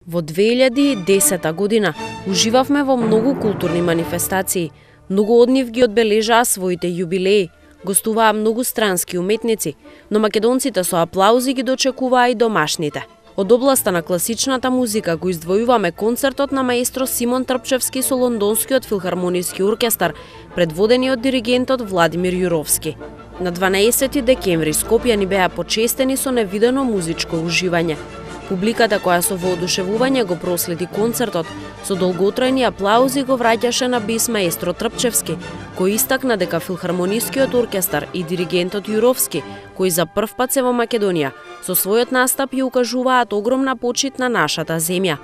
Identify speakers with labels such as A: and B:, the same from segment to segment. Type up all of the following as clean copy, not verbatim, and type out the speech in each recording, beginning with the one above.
A: Во 2010 година уживавме во многу културни манифестации. Многу од нив ги одбележаа своите јубилеи. Гостуваа многу странски уметници, но македонците со аплаузи ги дочекуваа и домашните. Од областа на класичната музика го издвојуваме концертот на маестро Симон Трпчевски со Лондонскиот филхармониски оркестар, предводени од диригентот Владимир Јуровски. На 12 декември Скопје ни беа почестени со невидено музичко уживање. Публиката која со воодушевување го проследи концертот, со долготрајни аплаузи го враќаше на бис маестро Трпчевски, кој истакна дека филхармонискиот оркестар и диригентот Јуровски, кои за прв пат се во Македонија, со својот настап ја укажуваат огромна почит на нашата земја.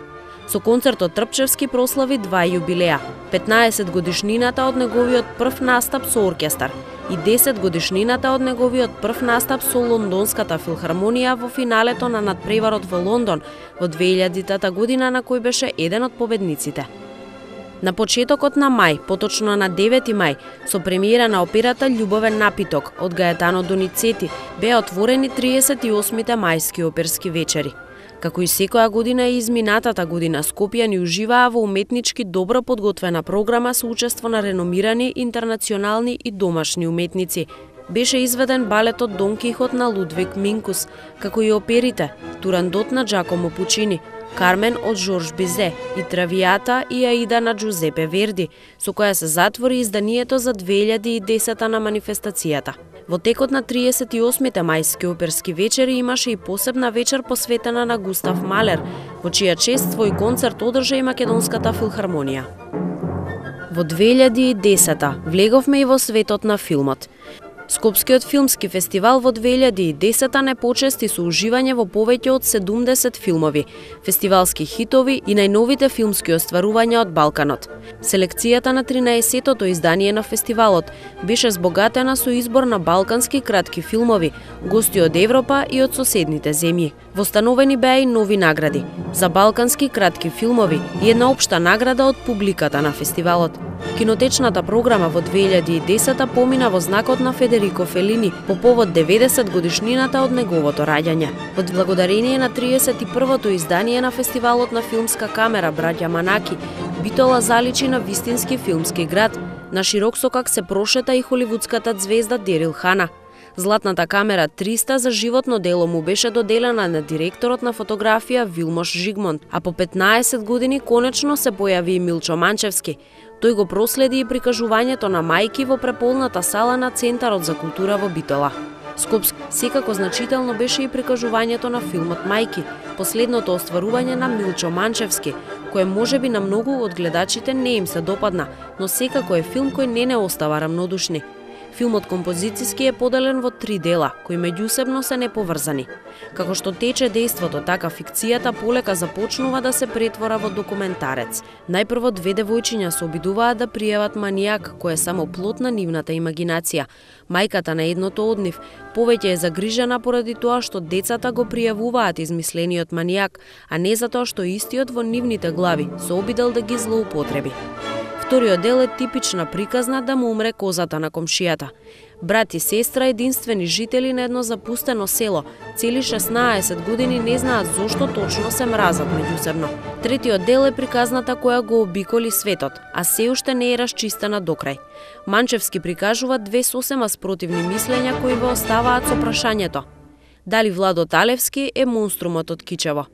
A: Со концертот Трпчевски прослави два јубилеа: 15 годишнината од неговиот прв настап со оркестар и 10 годишнината од неговиот прв настап со Лондонската филхармонија во финалето на надпреварот во Лондон во 2000 година, на кој беше еден од победниците. На почетокот на мај, поточно на 9 мај, со премиера на операта Љубовен напиток од Гаетано Доницети, беа отворени 38-те мајски оперски вечери. Како и секоја година и изминатата година, Скопје ни уживаа во уметнички добро подготвена програма со учество на реномирани интернационални и домашни уметници. Беше изведен балетот Дон Кихот на Лудвиг Минкус, како и оперите Турандот на Джакомо Пучини, Кармен од Жорж Бизе и Травијата и Аида на Джузепе Верди, со која се затвори изданието за 2010 на манифестацијата. Во текот на 38-те мајски оперски вечери имаше и посебна вечер посветена на Густав Малер, во чија чест свој концерт одржа и Македонската филхармонија. Во 2010 влеговме и во светот на филмот. Скопскиот филмски фестивал во 2010 не почести со уживање во повеќе од 70 филмови, фестивалски хитови и најновите филмски остварувања од Балканот. Селекцијата на 13-тото издание на фестивалот беше збогатена со избор на балкански кратки филмови, гости од Европа и од соседните земји. Востановени беа и нови награди за балкански кратки филмови и една општа награда од публиката на фестивалот. Кинотечната програма во 2010 помина во знакот на Федерико Фелини по повод 90 годишнината од неговото раѓање. Во благодарение на 31-то издание на фестивалот на филмска камера Браќа Манаки, Битола заличи на вистински филмски град. На широк сокак се прошета и холивудската ѕвезда Дерил Хана. Златната камера 300 за животно дело му беше доделена на директорот на фотографија Вилмош Жигмонт, а по 15 години конечно се појави и Милчо Манчевски. Тој го проследи и прикажувањето на мајки во преполната сала на Центарот за култура во Битола. Скопски секако значително беше и прикажувањето на филмот Мајки, последното остварување на Милчо Манчевски, кое можеби на многу од гледачите не им се допадна, но секако е филм кој не остава рамнодушни. Филмот композициски е поделен во 3 дела, кои меѓусебно се неповрзани. Како што тече дејството, така фикцијата полека започнува да се претвора во документарец. Најпрво две девојчиња се обидуваат да пријават манијак, кој е само плод на нивната имагинација. Мајката на едното од нив повеќе е загрижена поради тоа што децата го пријавуваат измислениот манијак, а не затоа што истиот во нивните глави се обидел да ги злоупотреби. Вториот дел е типична приказна да му умре козата на комшијата. Брат и сестра, единствени жители на едно запустено село, цели 16 години не знаат зошто точно се мразат меѓусебно. Третиот дел е приказната која го обиколи светот, а се уште не е расчистена докрај. Манчевски прикажува две сосема спротивни мислења кои го оставаат со прашањето: дали Владо Талевски е монструмот од Кичево?